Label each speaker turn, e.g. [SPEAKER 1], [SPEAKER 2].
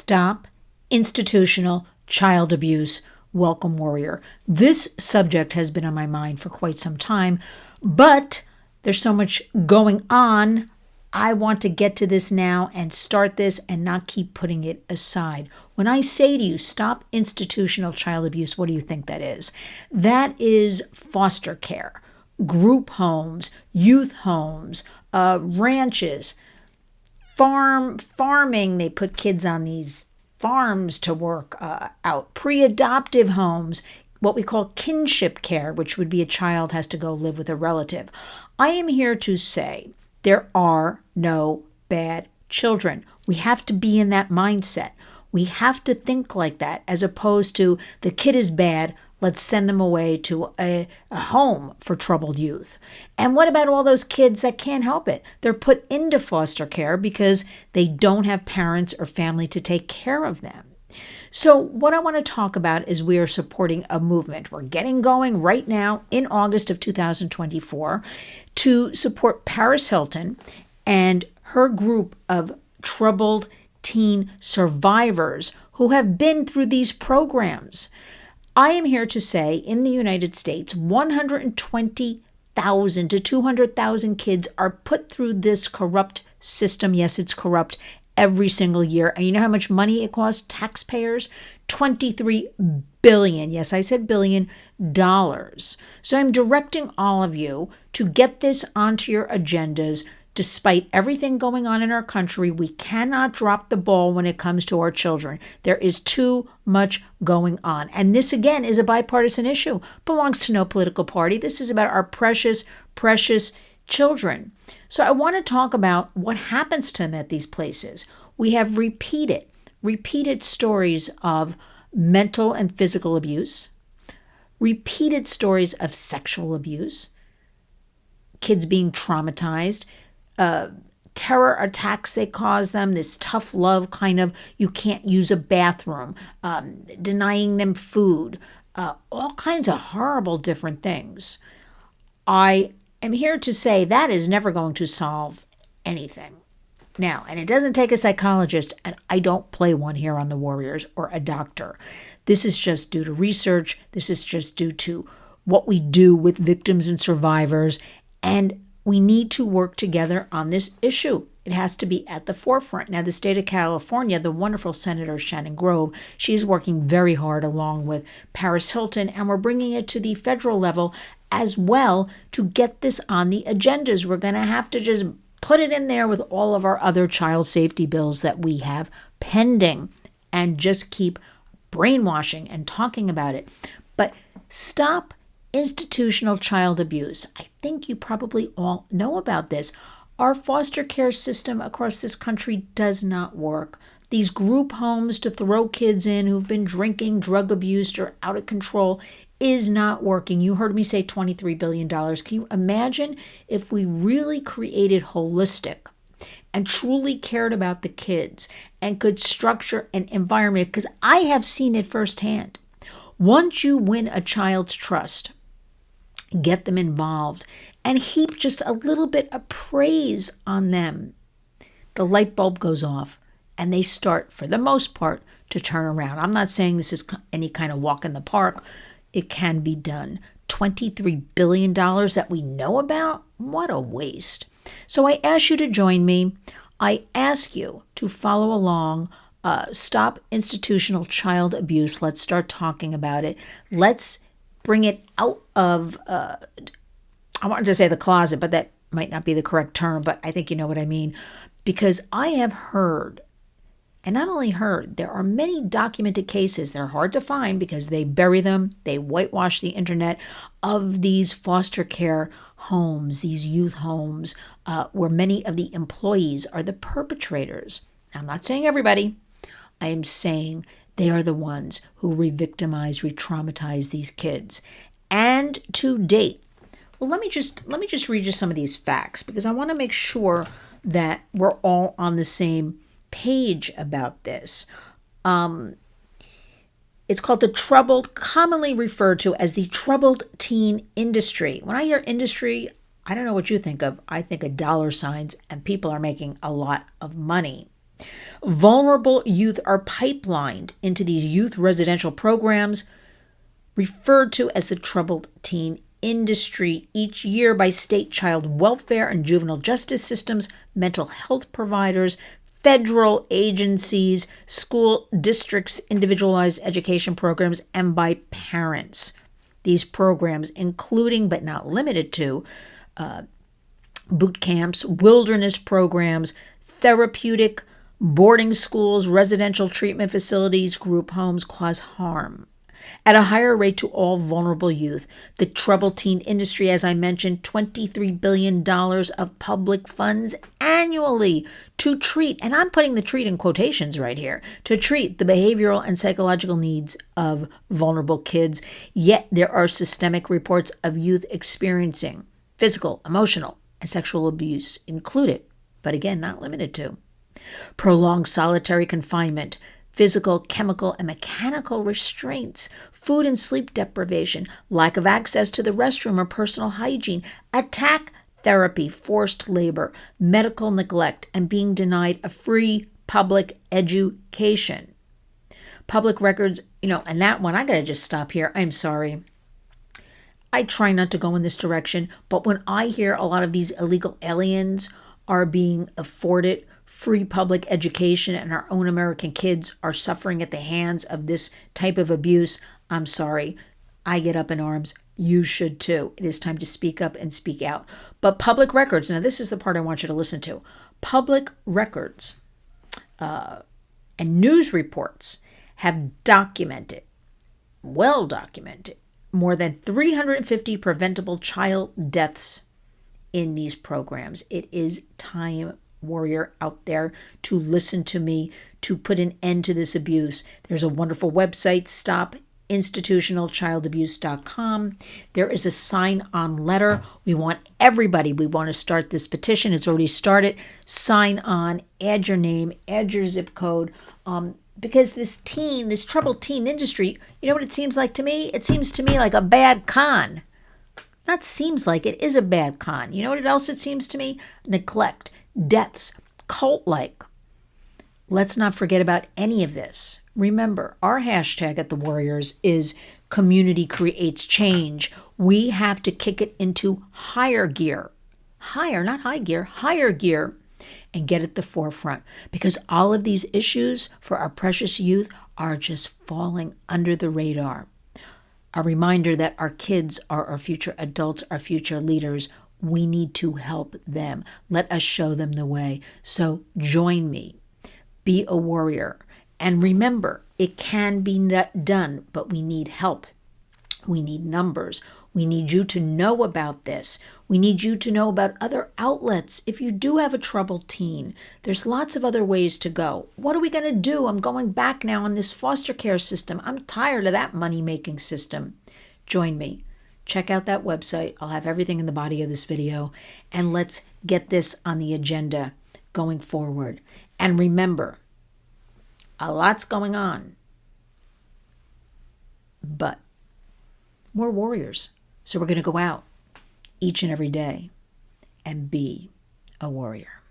[SPEAKER 1] Stop institutional child abuse. Welcome, warrior. This subject has been on my mind for quite some time, but there's so much going on. I want to get to this now and start this and not keep putting it aside. When I say to you, stop institutional child abuse, what do you think that is? That is foster care, group homes, youth homes, ranches, farming. They put kids on these farms to work out, pre-adoptive homes, what we call kinship care, which would be a child has to go live with a relative. I am here to say there are no bad children. We have to be in that mindset. We have to think like that, as opposed to the kid is bad, let's send them away to a home for troubled youth. And what about all those kids that can't help it? They're put into foster care because they don't have parents or family to take care of them. So what I want to talk about is we are supporting a movement. We're getting going right now in August of 2024 to support Paris Hilton and her group of troubled teen survivors who have been through these programs. I am here to say in the United States, 120,000 to 200,000 kids are put through this corrupt system. Yes, it's corrupt every single year. And you know how much money it costs taxpayers? $23 billion. Yes, I said billion dollars. So I'm directing all of you to get this onto your agendas. Despite everything going on in our country, we cannot drop the ball when it comes to our children. There is too much going on. And this, again, is a bipartisan issue. Belongs to no political party. This is about our precious, precious children. So I want to talk about what happens to them at these places. We have repeated stories of mental and physical abuse, repeated stories of sexual abuse, kids being traumatized, terror attacks they cause them, this tough love kind of, you can't use a bathroom, denying them food, all kinds of horrible different things. I am here to say that is never going to solve anything. Now, and it doesn't take a psychologist, and I don't play one here on the Warriors, or a doctor. This is just due to research. This is just due to what we do with victims and survivors, and we need to work together on this issue. It has to be at the forefront. Now, the state of California, the wonderful Senator Shannon Grove, she is working very hard along with Paris Hilton, and we're bringing it to the federal level as well to get this on the agendas. We're going to have to just put it in there with all of our other child safety bills that we have pending and just keep brainwashing and talking about it. But stop institutional child abuse. I think you probably all know about this. Our foster care system across this country does not work. These group homes to throw kids in who've been drinking, drug abused, or out of control is not working. You heard me say $23 billion. Can you imagine if we really created holistic and truly cared about the kids and could structure an environment? Because I have seen it firsthand. Once you win a child's trust, get them involved, and heap just a little bit of praise on them, the light bulb goes off and they start, for the most part, to turn around. I'm not saying this is any kind of walk in the park. It can be done. $23 billion that we know about? What a waste. So I ask you to join me. I ask you to follow along. Stop institutional child abuse. Let's start talking about it. Let's bring it out of, I wanted to say the closet, but that might not be the correct term, but I think you know what I mean. Because I have heard, and not only heard, there are many documented cases, they're hard to find because they bury them, they whitewash the internet, of these foster care homes, these youth homes, where many of the employees are the perpetrators. I'm not saying everybody. I am saying they are the ones who re-victimize, re-traumatize these kids. And to date, well, let me just read you some of these facts because I want to make sure that we're all on the same page about this. It's called the troubled, commonly referred to as the troubled teen industry. When I hear industry, I don't know what you think of. I think of dollar signs, and people are making a lot of money. Vulnerable youth are pipelined into these youth residential programs referred to as the troubled teen industry each year by state child welfare and juvenile justice systems, mental health providers, federal agencies, school districts, individualized education programs, and by parents. These programs, including but not limited to boot camps, wilderness programs, therapeutic, boarding schools, residential treatment facilities, group homes, cause harm at a higher rate to all vulnerable youth. The troubled teen industry, as I mentioned, $23 billion of public funds annually to treat, and I'm putting the treat in quotations right here, to treat the behavioral and psychological needs of vulnerable kids. Yet there are systemic reports of youth experiencing physical, emotional, and sexual abuse included, but again, not limited to. Prolonged solitary confinement, physical, chemical, and mechanical restraints, food and sleep deprivation, lack of access to the restroom or personal hygiene, attack therapy, forced labor, medical neglect, and being denied a free public education. Public records, and that one, I gotta just stop here. I'm sorry. I try not to go in this direction, but when I hear a lot of these illegal aliens are being afforded free public education and our own American kids are suffering at the hands of this type of abuse, I'm sorry. I get up in arms. You should too. It is time to speak up and speak out. But public records, now this is the part I want you to listen to. Public records and news reports have documented, well documented, more than 350 preventable child deaths in these programs. It is time, warrior out there, to listen to me, to put an end to this abuse. There's a wonderful website, stopinstitutionalchildabuse.com. There is a sign-on letter. We want to start this petition. It's already started. Sign on, add your name, add your zip code. Because this troubled teen industry, you know what it seems like to me? It seems to me like a bad con. Not seems like, it is a bad con. You know what else it seems to me? Neglect, deaths, cult-like. Let's not forget about any of this. Remember, our hashtag at The Warriors is community creates change. We have to kick it into higher gear. Higher, not high gear, higher gear. And get at the forefront, because all of these issues for our precious youth are just falling under the radar. A reminder that our kids are our future adults, our future leaders. We need to help them. Let us show them the way. So join me. Be a warrior. And remember, it can be done, but we need help. We need numbers. We need you to know about this. We need you to know about other outlets. If you do have a troubled teen, there's lots of other ways to go. What are we going to do? I'm going back now on this foster care system. I'm tired of that money-making system. Join me. Check out that website. I'll have everything in the body of this video. And let's get this on the agenda going forward. And remember, a lot's going on. But we're warriors. So we're going to go out each and every day and be a warrior.